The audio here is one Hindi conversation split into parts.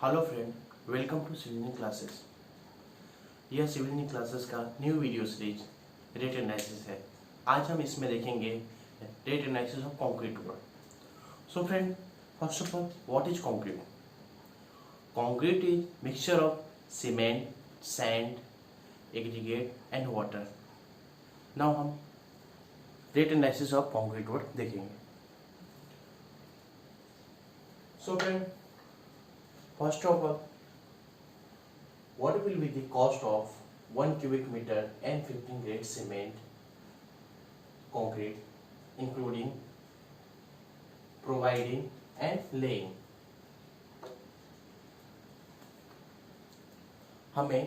Hello friend, welcome to civil classes. यह सिविल क्लासेस का new video series rate analysis है। आज हम इसमें देखेंगे rate analysis of concrete work. So friend, first of all, what is concrete? Concrete is mixture of cement, sand, aggregate and water. Now हम rate analysis of concrete work देखेंगे। So friend, first of all, what will be the cost of 1 cubic meter N15 grade cement concrete, including providing and laying? हमें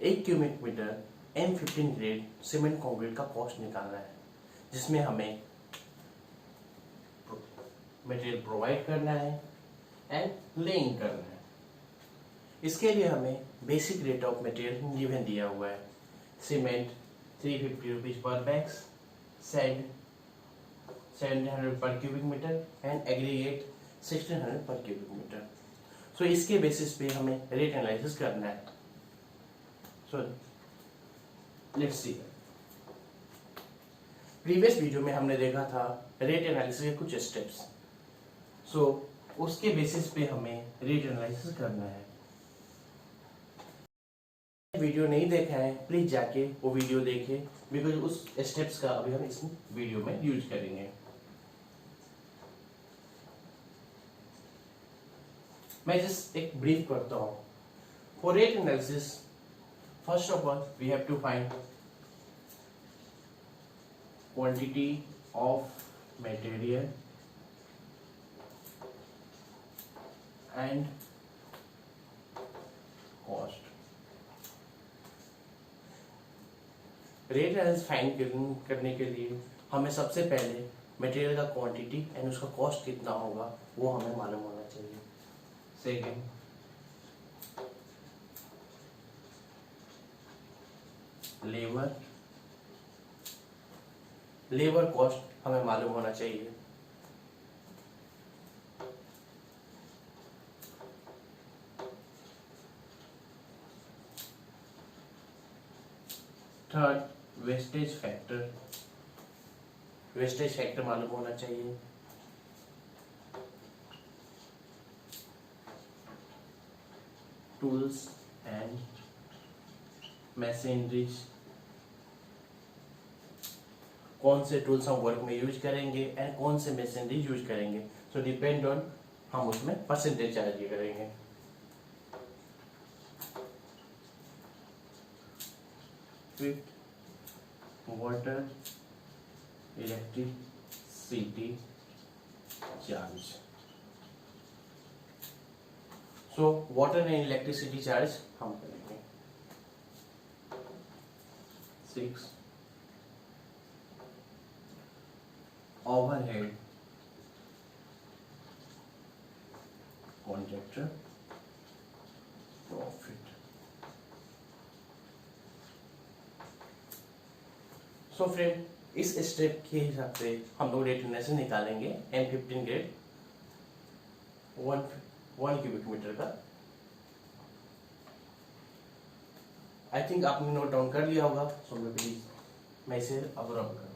1 cubic metre N15 grade cement concrete का कॉस्ट निकालना है, जिसमें हमें मटेरियल प्रोवाइड करना है एंड लेइंग करना है। इसके लिए हमें basic rate of material given दिया हुआ है। Cement 350 rupees per bags, sand 700 पर क्यूबिक मीटर एंड एग्रीगेट 1600 पर क्यूबिक मीटर। सो इसके बेसिस पे हमें रेट एनालिसिस करना है। So let's see. Previous video में हमने देखा था रेट एनालिसिस के कुछ स्टेप्स। सो उसके बेसिस पे हमें रेट एनालिसिस करना है। वीडियो नहीं देखा है, प्लीज जाके वो वीडियो देखें, बिकॉज उस स्टेप्स का अभी हम इस वीडियो में यूज करेंगे। मैं जस्ट एक ब्रीफ करता हूं। For rate analysis, first of all we have to find quantity of material and cost. Rate analysis find करने के लिए हमें सबसे पहले मटेरियल का क्वांटिटी एंड उसका कॉस्ट कितना होगा वो हमें मालूम होना चाहिए। सेकेंड, लेबर कॉस्ट हमें मालूम होना चाहिए। थर्ड, वेस्टेज फैक्टर मालूम होना चाहिए। टूल्स एंड मशीनरीज, कौन से टूल्स हम वर्क में यूज करेंगे एंड कौन से मशीनरी यूज करेंगे। सो डिपेंड ऑन हम उसमें परसेंटेज चार्ज करेंगे। Fifth, water electricity charge. So water and electricity charge हम करेंगे। 6, overhead contractor profit. So friend, इस स्टेप के हिसाब से हम लोग रेट एनालिसिस निकालेंगे N15 ग्रेड 1 क्यूबिक मीटर का। आई थिंक आपने नोट डाउन कर लिया होगा। सो मैं इसे अब रब करता हूँ।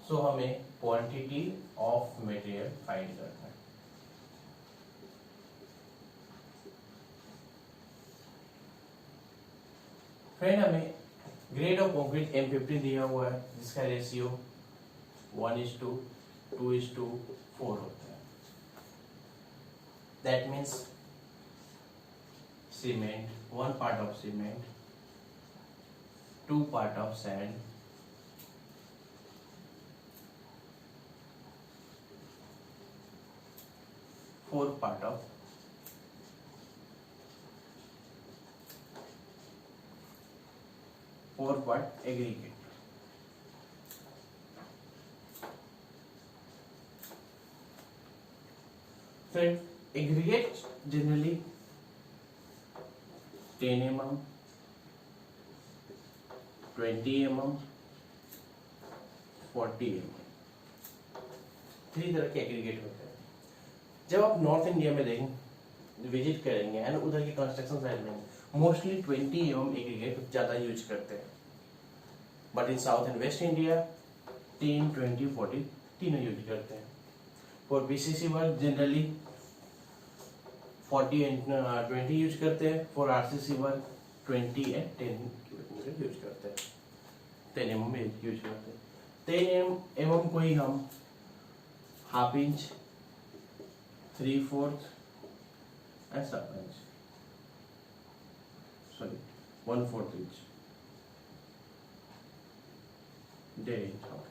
सो हमें क्वांटिटी ऑफ मटेरियल फाइंड करना है। फ्रेंड, हमें ग्रेड ऑफ कंक्रीट M15 दिया हुआ है, जिसका रेशियो 1:2:4 होता है। That means cement 1 part of cement, 2 part of sand, 4 part of 4 part aggregate। Friend aggregate generally 10 mm, 20 mm, 40 mm, 3 तरह के एग्रीगेट होते हैं। जब आप नॉर्थ इंडिया में देखें विजिट करेंगे एंड उधर की कंस्ट्रक्शन साइट में मोस्टली 20 mm एग्रीगेट ज्यादा यूज करते हैं, but in south and waste India 10, 20, 40 तीनों यूज करते हैं। For BCC work generally 40 and 20 use करते हैं। For RCC work 20 and 10 use करते हैं, 10 mm यूज करते हैं। 10 mm को ही हम हाफ इंच, 3/4 एंड सब इंच, सॉरी 1/4 इंच, 1.5 इंच होता है।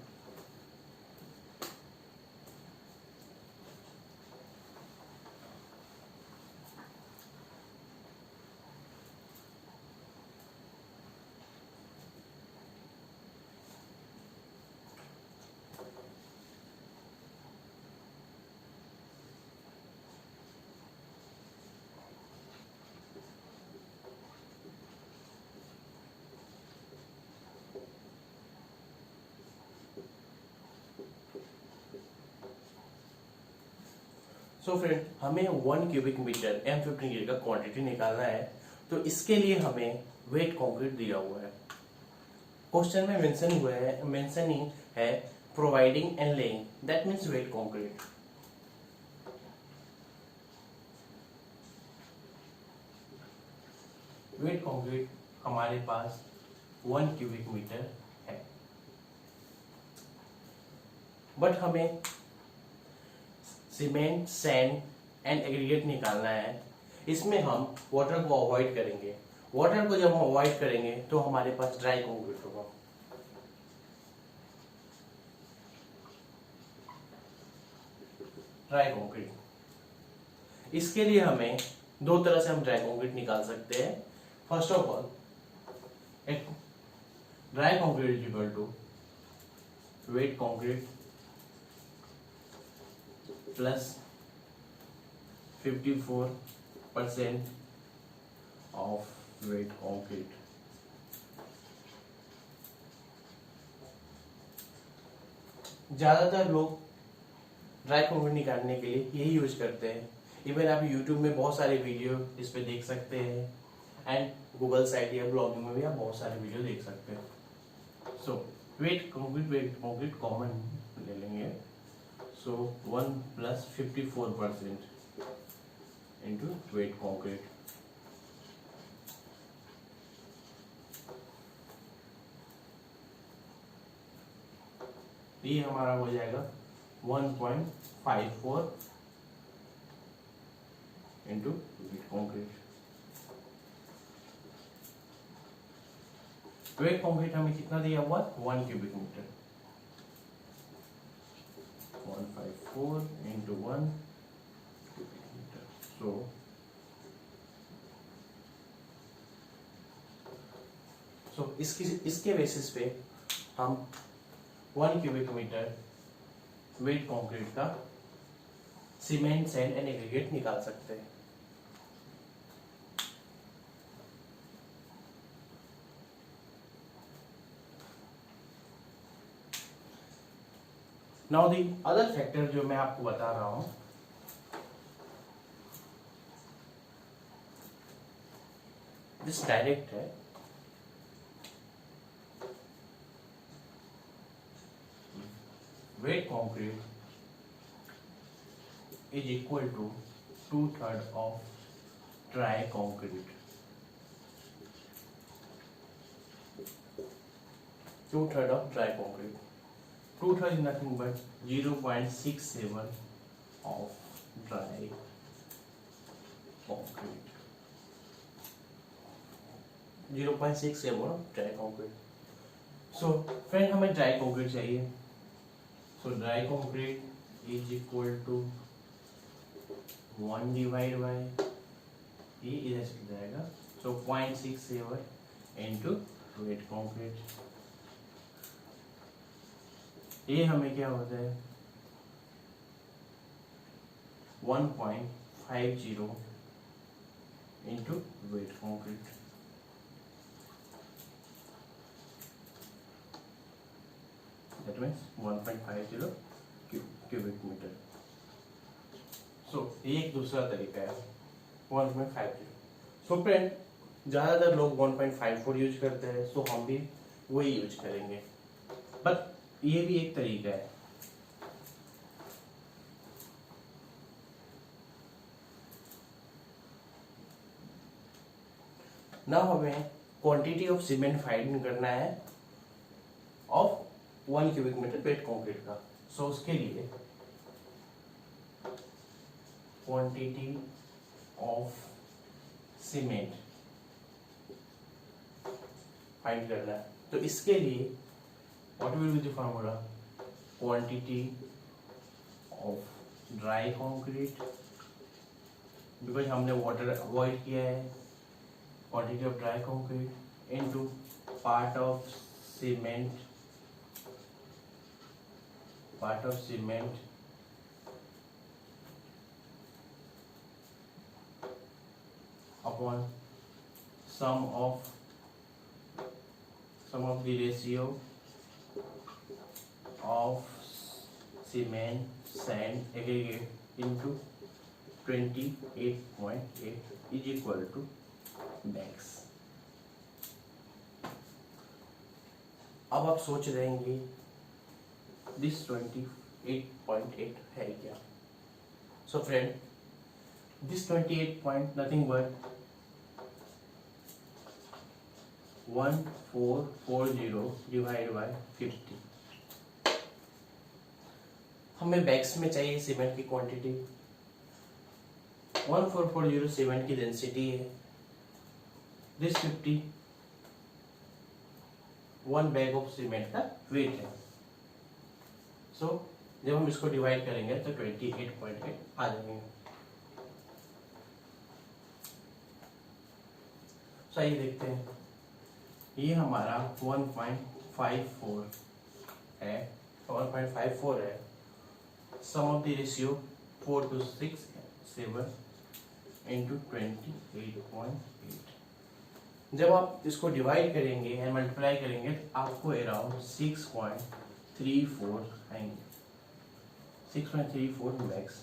सो फ्रेंड हमें 1 क्यूबिक मीटर M15 का क्वांटिटी निकालना है, तो इसके लिए हमें वेट कंक्रीट दिया हुआ है। क्वेश्चन में मेंशनिंग है providing and laying, that means wet concrete. Wet concrete हमारे पास 1 क्यूबिक मीटर है, बट हमें सीमेंट, सैंड एंड एग्रीगेट निकालना है। इसमें हम वाटर को अवॉइड करेंगे। वाटर को जब हम अवॉइड करेंगे तो हमारे पास ड्राई कंक्रीट होगा। ड्राई कंक्रीट, इसके लिए हमें दो तरह से हम ड्राई कंक्रीट निकाल सकते हैं। फर्स्ट ऑफ ऑल, एक dry concrete is equal to wet concrete plus 54% of wet concrete. ज्यादातर लोग ड्राई कंक्रीट निकालने के लिए यही यूज करते हैं। इवन आप YouTube में बहुत सारे वीडियो इस पे देख सकते हैं, एंड गूगल साइट या ब्लॉगिंग में भी आप बहुत सारे वीडियो देख सकते हैं। सो वेट कंक्रीट कॉमन ले लेंगे। So 1 plus 54% into weight concrete. ये हमारा हो जाएगा 1.54 into weight concrete. Wet concrete हमें कितना दिया हुआ? 1 cubic metre. 154 into 1 cubic meter. So इसके बेसिस पे हम 1 क्यूबिक मीटर वेट कंक्रीट का सीमेंट, सैंड एंड एग्रीगेट निकाल सकते हैं। नाउ दी अदर फैक्टर जो मैं आपको बता रहा हूं, दिस डायरेक्ट है। Wet concrete is equal to 2/3 of dry concrete. 2/3 of dry concrete. 2/3 is nothing but 0.67 of dry concrete. 0.67 of dry concrete. So friend हमें dry concrete चाहिए. So dry concrete is equal to 1 divided by ये इधर चल जाएगा. So 0.67 into wet concrete. ये हमें क्या होता है 1.50 into weight concrete. That means 1.50 cubic meter. So ये एक दूसरा तरीका है 1.50. सो फ्रेंड, ज़्यादातर लोग 1.54 यूज करते हैं, सो हम भी वही यूज करेंगे, बट ये भी एक तरीका है. ना हमें क्वांटिटी ऑफ सीमेंट फाइंड करना है of 1 cubic metre wet concrete का. सो उसके लिए क्वांटिटी ऑफ सीमेंट फाइंड करना है. तो इसके लिए what will be the formula? Quantity of dry concrete, because हमने वाटर अवॉइड किया है. Quantity of dry concrete into part of cement upon sum of the ratio of cement, sand, aggregate into 28.8 is equal to bags. अब आप सोच रहे हैं दिस 28.8 है क्या? So friend, this 28 point nothing but 1440 divided by 50. हमें बैग्स में चाहिए सीमेंट की क्वांटिटी. 1440 सीमेंट की डेंसिटी है. दिस 50 1 बैग ऑफ सीमेंट का वेट है. सो जब हम इसको डिवाइड करेंगे तो 28.8 आ जाएंगे. सो आइए देखते हैं. ये हमारा 1.54 है. 1.54 है. सम of the ratio 4 to 6 7 into 28.8. जब आप इसको डिवाइड करेंगे एंड मल्टीप्लाई करेंगे तो आपको अराउंड 6.34 आएंगे. 6.34 मैक्स.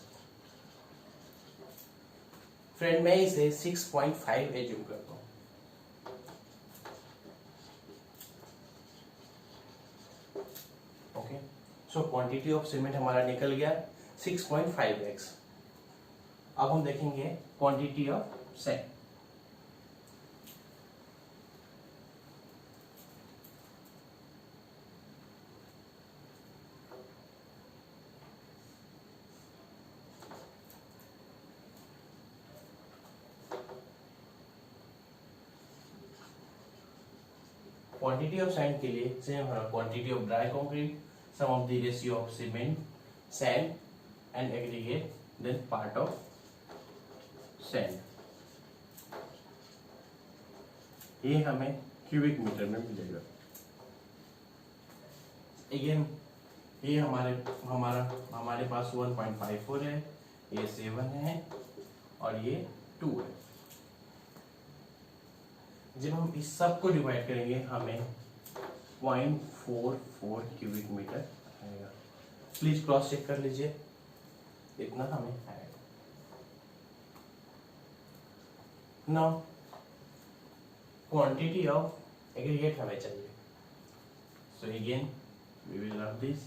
फ्रेंड, मैं इसे 6.5 एज्यूम करता हूँ. Okay, so quantity of cement हमारा निकल गया 6.5x. अब हम देखेंगे quantity of sand. Quantity of sand के लिए सेम है quantity of dry concrete, sum of the ratio of cement, sand and aggregate, then part of sand. ये हमें क्यूबिक मीटर में मिलेगा. अगेन ये हमारे पास 1.54 है, ये 7 है और ये 2 है. जब हम इस सब को डिवाइड करेंगे हमें 0.44 क्यूबिक मीटर आएगा. प्लीज क्रॉस चेक कर लीजिए, इतना हमें आएगा. नाउ क्वांटिटी ऑफ एग्रीगेट हमें चाहिए. So again we will rub this.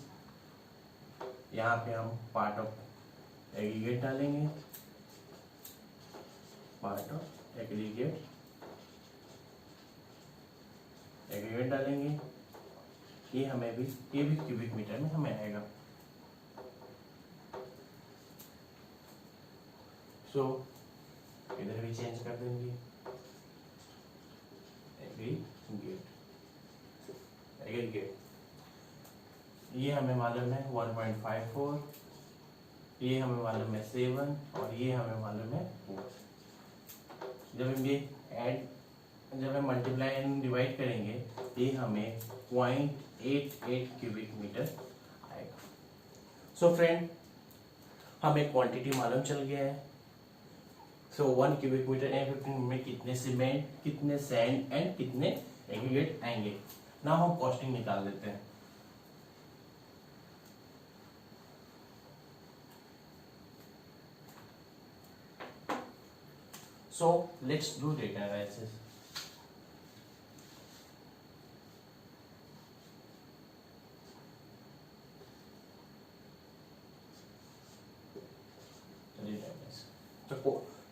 यहाँ पे हम पार्ट ऑफ एग्रीगेट डालेंगे. पार्ट ऑफ एग्रीगेट डालेंगे. ये भी क्यूबिक मीटर में हमें आएगा. सो इधर भी चेंज कर देंगे. एग्रीगेट ये हमें मालूम है 1.54, ये हमें मालूम है 7 और ये हमें मालूम है 4. जब हम मल्टीप्लाई एंड डिवाइड करेंगे ये हमें 0.88 क्यूबिक मीटर आएगा. सो फ्रेंड, हमें क्वांटिटी मालूम चल गया है। सो 1 क्यूबिक मीटर M15 में कितने सीमेंट, कितने सैंड एंड कितने एग्रीगेट आएंगे। ना हम कॉस्टिंग निकाल देते हैं। So let's do data analysis. तो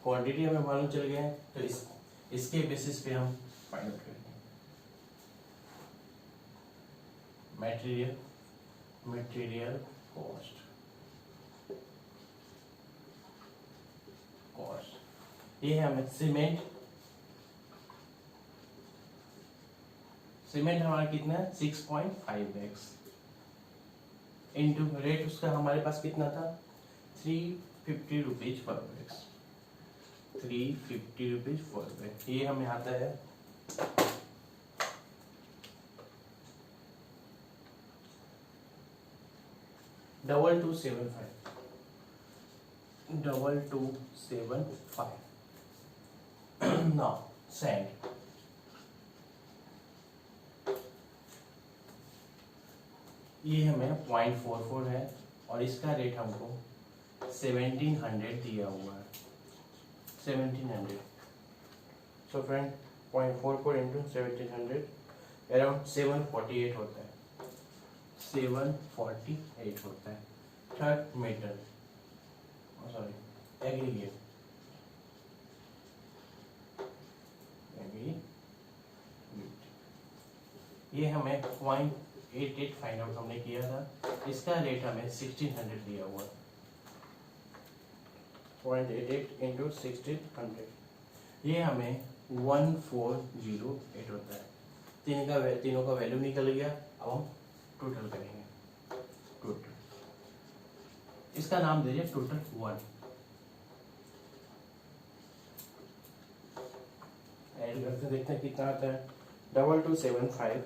क्वांटिटी हमें मालूम चल गया है, तो इसके बेसिस पे हम फाइंड आउट करेंगे। मटेरियल कॉस्ट ये है हमें सीमेंट हमारा कितना है 6.5x इंटू रेट उसका हमारे पास कितना था 350 rupees per bags, 350 rupees per bag. ये हमें आता है 2275 now sand ये हमें 0.44 है और इसका रेट हमको 1700 दिया हुआ है, 1700। सो फ्रेंड 0.44 इंटू 1700 अराउंड 748 होता है, 748 होता है। थर्ड मेटल एग्रीगेट ये हमें 0.88 फाइंड आउट हमने किया था, इसका रेट हमें 1600 दिया हुआ, 0.88 इंटू 1600 ये हमें 1408 होता है। तीनों का वैल्यू निकल गया। अब हम टोटल करेंगे। टोटल इसका नाम दीजिए टोटल 1। ऐड करते देखते हैं कितना आता है। 2275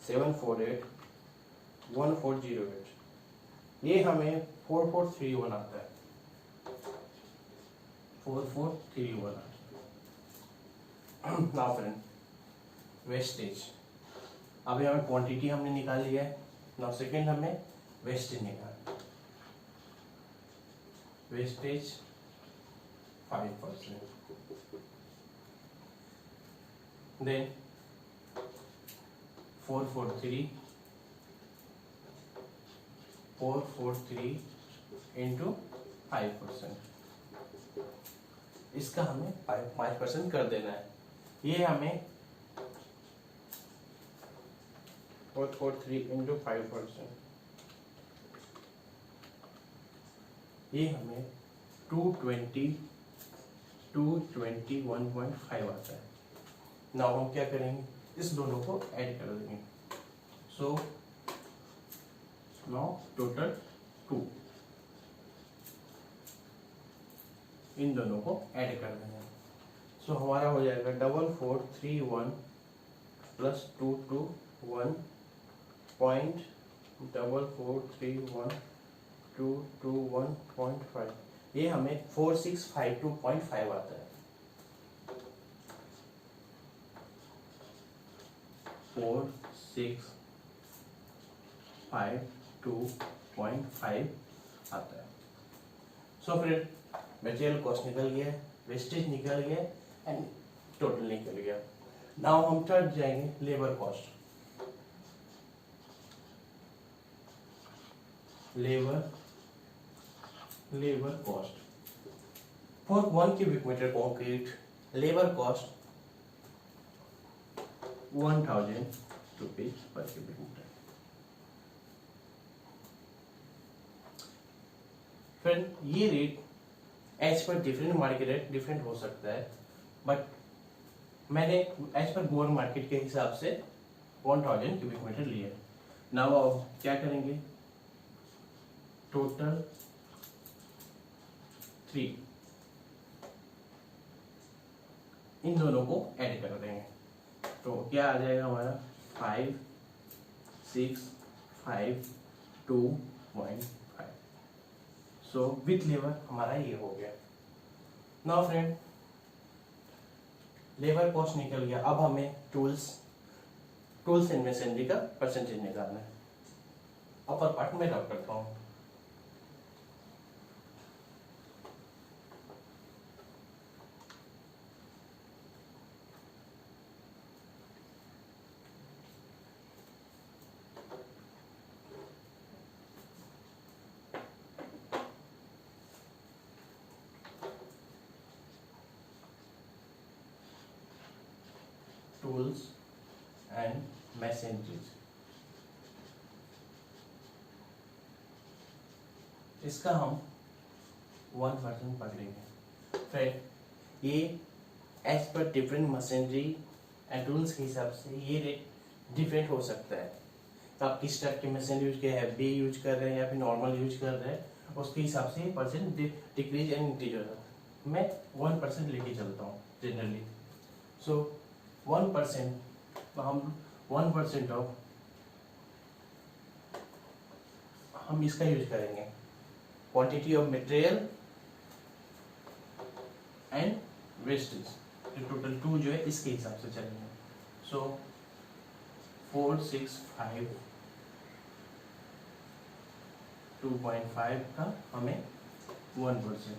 748 1408 ये हमें 4431 आता है, 4431 आता है। नाउ फ्रेंड वेस्टेज, अभी हमें क्वांटिटी हमने निकाल लिया है। नाउ सेकेंड हमें वेस्टेज निकाल, वेस्टेज 5%, देन 443 इंटू 5%, इसका हमें 5% कर देना है। ये हमें 443 इंटू 5%, ये हमें 221.5 आता है। नाउ हम क्या करेंगे, इस दोनों को ऐड कर देंगे। सो नाउ टोटल 2, इन दोनों को ऐड कर देंगे। सो हमारा हो जाएगा 4431 प्लस 221.4431 ये हमें 4652.5 आता है। 4652.5 आता है। सो फिर मटेरियल कॉस्ट निकल गया, वेस्टेज निकल गया एंड टोटल निकल गया। नाउ हम थर्ड जाएंगे labour cost. Labour cost for 1 cubic meter concrete, labor cost 1000 rupees per cubic meter। Friend ये rate as per different market rate different हो सकता है, बट मैंने एज पर गोवर मार्केट के हिसाब से 1000 क्यूबिक मीटर लिया। नाउ अब क्या करेंगे, टोटल 3 इन दोनों को ऐड कर देंगे तो क्या आ जाएगा हमारा 5652.5। सो विथ लेबर हमारा ये हो गया। नाउ फ्रेंड, लेबर कॉस्ट निकल गया, अब हमें टूल्स एंड मशीनरी का परसेंटेज निकालना है। अपर पार्ट में ड्रॉ करता हूँ। टूल्स एंड मशीनरीज, इसका हम 1% पकड़ेंगे। फिर ये as per different machinery and tools के हिसाब से ये रेट डिफरेंट हो सकता है। तो आप किस टाइप की मशीन यूज कर रहे हैं, बी यूज कर रहे हैं या फिर नॉर्मल यूज कर रहे हैं, उसके हिसाब से परसेंट डिक्रीज एंड इंक्रीज होता है। मैं 1% लेके चलता हूँ जनरली। सो 1%, तो हम 1% ऑफ हम इसका यूज करेंगे, quantity of material and wastage, total 2 जो है इसके हिसाब से चलेंगे। सो 465 2.5 का हमें 1%,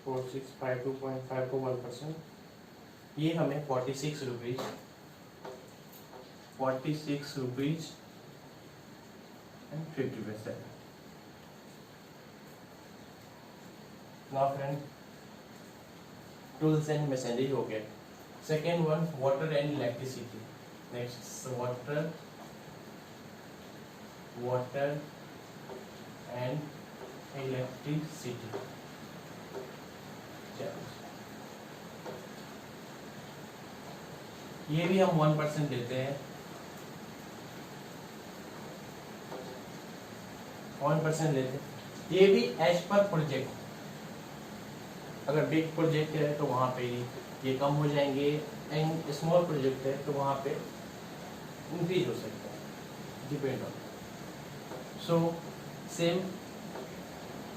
फोर सिक्स फाइव 2.5 को 1%, ये हमें 46 रुपीज एंड 50 पैसे। Now friend, tools and machinery हो गए। Second one, water and electricity. Next water and electricity. ये भी हम 1% लेते हैं, 1% लेते हैं। ये भी एज पर प्रोजेक्ट, अगर बिग प्रोजेक्ट है तो वहां पे ये कम हो जाएंगे, एंड स्मॉल प्रोजेक्ट है तो वहां पे इंक्रीज हो सकता है, depend on. So same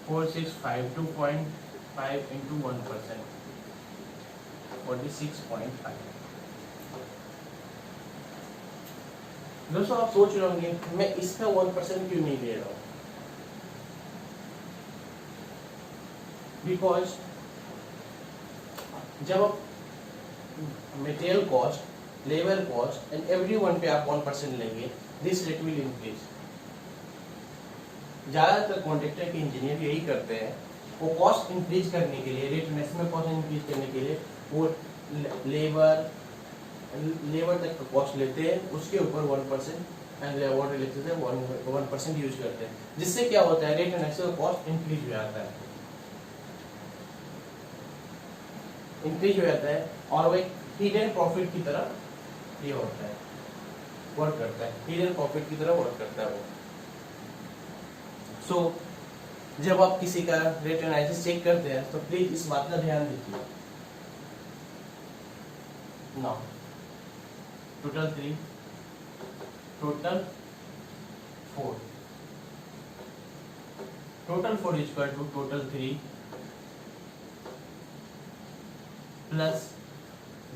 465 2.5 into 1%, 46.5। दोस्तों आप सोच रहे होंगे मैं इसका 1% क्यों नहीं ले रहा हूं? बिकॉज जब आप material cost, labour cost and everyone पे आप 1% लेंगे, दिस रेट विल इंक्रीज। ज्यादातर कॉन्ट्रैक्टर के इंजीनियर यही करते हैं, वो कॉस्ट इंक्रीज करने के लिए, रेट मैक्सिमम कॉस्ट इंक्रीज करने के लिए वो लेबर तक का कॉस्ट लेते हैं, उसके ऊपर 1% एंड वाटर इलेक्ट्रिसिटी 1% यूज करते हैं, जिससे क्या होता है, रेट मैक्सिमम कॉस्ट इंक्रीज हो जाता है, और वो एक हिडन प्रॉफिट की तरह ये होता है, वर्क करता है, हिडन प्रॉफिट की तरह वर्क करता है वो। सो जब आप किसी का रेट एनालिसिस चेक करते हैं तो प्लीज इस बात का ध्यान दीजिए। Now total 3, total 4, total 4 is equal to total 3 plus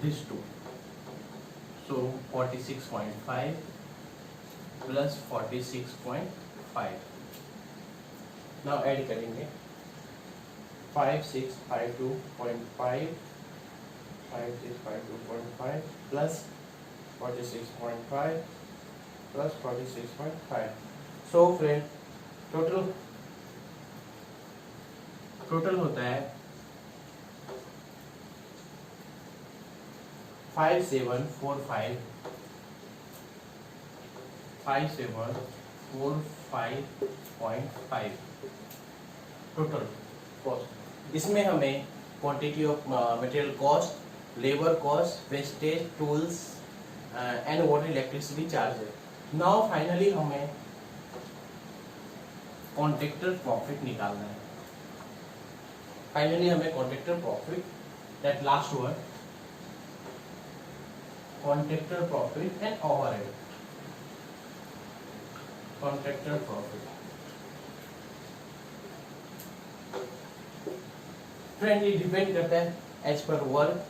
this 2, so 46.5 plus 46.5। Now add करेंगे 5652.5 plus 46.5 plus 46.5। So friend total होता है 5745.5 टोटल कॉस्ट। इसमें हमें quantity of material cost, labour cost, wastage, tools and water electricity charge है। नाउ फाइनली हमें कॉन्ट्रैक्टर प्रॉफिट निकालना है। फाइनली हमें contractor profit, that last one, contractor profit and overhead. Contractor profit friend, ये डिपेंड करता है as per work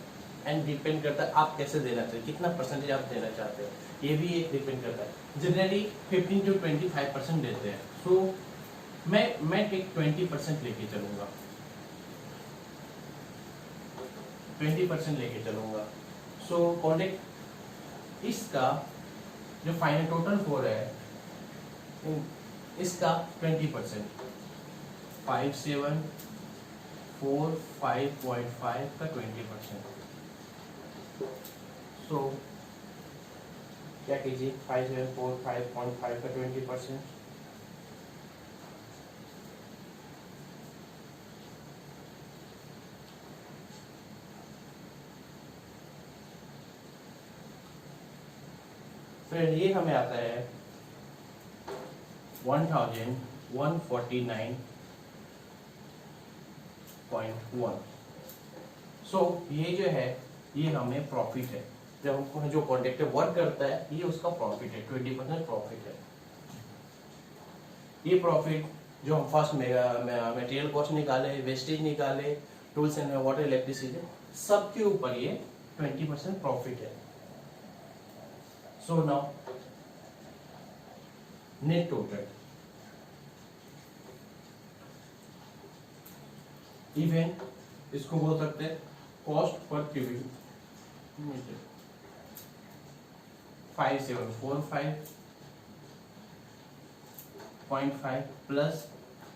and depend करता है आप कैसे देना चाहते हैं, कितना परसेंटेज आप देना चाहते हैं, ये भी एक डिपेंड करता है। जनरली 15 to 25% देते हैं, सो मैं एक 20% लेके चलूंगा, 20% लेके चलूंगा। सो कॉन्ट्रैक्ट इसका जो फाइनल टोटल हो रहा है इसका 20%, 5745.5 का 20%। सो क्या कीजिए 5745.5 का 20%, फिर ये हमें आता है 1149.1। सो ये जो है ये हमें प्रॉफिट है, जब हमको जो कॉन्ट्रैक्टर वर्क करता है ये उसका प्रॉफिट है, 20% प्रॉफिट है। ये प्रॉफिट जो हम फर्स्ट मटेरियल कॉस्ट निकाले, वेस्टेज निकाले, टूल्स एंड वाटर इलेक्ट्रिसिटी, सबके ऊपर ये 20% प्रॉफिट है। So now net total, even इसको बोल सकते हैं कॉस्ट पर cubic metre, 5745.5 plus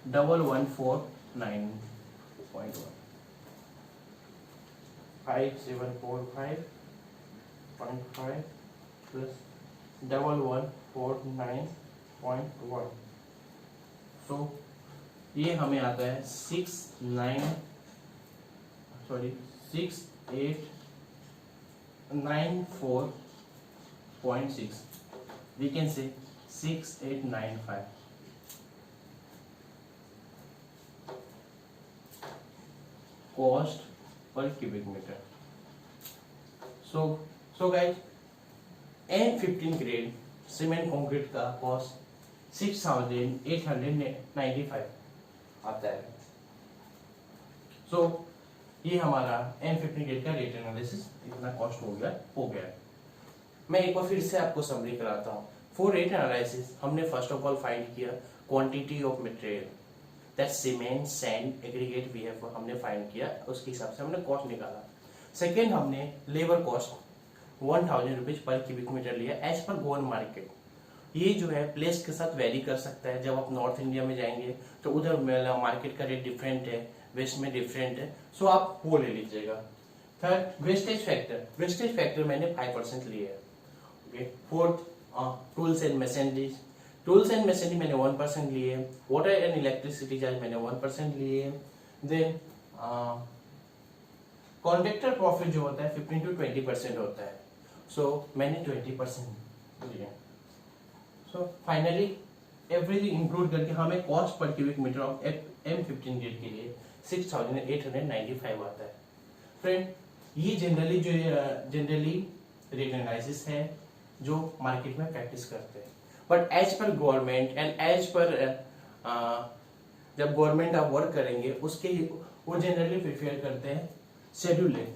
1149.1, 5745.5 plus 1149.1। So ये हमें आता है 6894.6, we can say 6895 cost per cubic meter. So guys, M15 grade cement concrete का कॉस्ट 6895 आता है। सो ये हमारा M15 ग्रेड का रेट एनालिसिस इतना कॉस्ट हो गया। मैं एक बार फिर से आपको समरी कराता हूँ। फॉर रेट एनालिसिस हमने फर्स्ट ऑफ ऑल फाइंड किया quantity of material, that cement, sand, aggregate we have, हमने फाइंड किया, उसके हिसाब से हमने कॉस्ट निकाला। सेकेंड हमने लेबर कॉस्ट 1000 रुपीज पर क्यूबिक मीटर लिया एज पर गोवन मार्केट। ये जो है प्लेस के साथ वेरी कर सकता है, जब आप नॉर्थ इंडिया में जाएंगे तो उधर मार्केट का रेट डिफरेंट है, वेस्ट में डिफरेंट है, सो आप वो ले लीजिएगा। थर्ड वेस्टेज फैक्टर मैंने 5% लिया है। Okay, fourth tools and machinery मैंने 1% लिए, वाटर एंड इलेक्ट्रिसिटी चार्ज मैंने 1% लिए। देन कॉन्ट्रैक्टर प्रॉफिट जो होता है 15 to 20% होता है, सो मैंने 20% लिया। सो फाइनली एवरीथिंग इंक्लूड करके हमें कॉस्ट पर cubic metre of M15 grade के लिए 6895 आता है। फ्रेंड, ये जनरली रेट एनालिसिस है जो मार्केट में प्रैक्टिस करते हैं, but as per government and as per जब गवर्नमेंट आप वर्क करेंगे उसके वो जनरली प्रिफेयर करते हैं शेड्यूलिंग।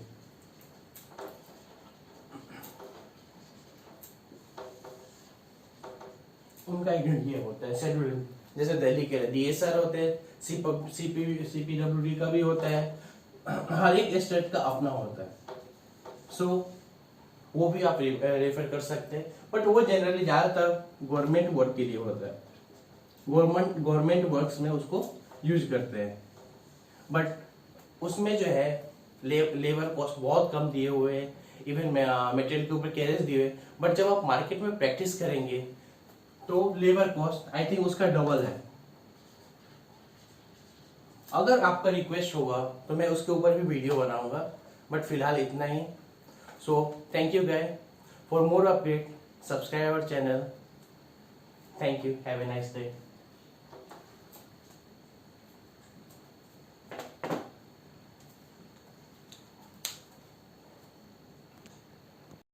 उनका एक ये होता है शेड्यूलिंग, जैसे दिल्ली के DSR होते हैं, CPWD का भी होता है, हर एक स्टेट का अपना होता है। सो वो भी आप रेफर कर सकते हैं, बट वो जनरली ज्यादातर गवर्नमेंट वर्क के लिए होता है, गवर्नमेंट वर्क्स में उसको यूज करते हैं। बट उसमें जो है लेबर कॉस्ट बहुत कम दिए हुए हैं, इवन मटेरियल के ऊपर कैरेज दिए हुए, बट जब आप मार्केट में प्रैक्टिस करेंगे तो लेबर कॉस्ट आई थिंक उसका डबल है। अगर आपका रिक्वेस्ट होगा तो मैं उसके ऊपर भी वीडियो बनाऊंगा, बट फिलहाल इतना ही। So thank you guys, for more update subscribe our channel. Thank you, have a nice day.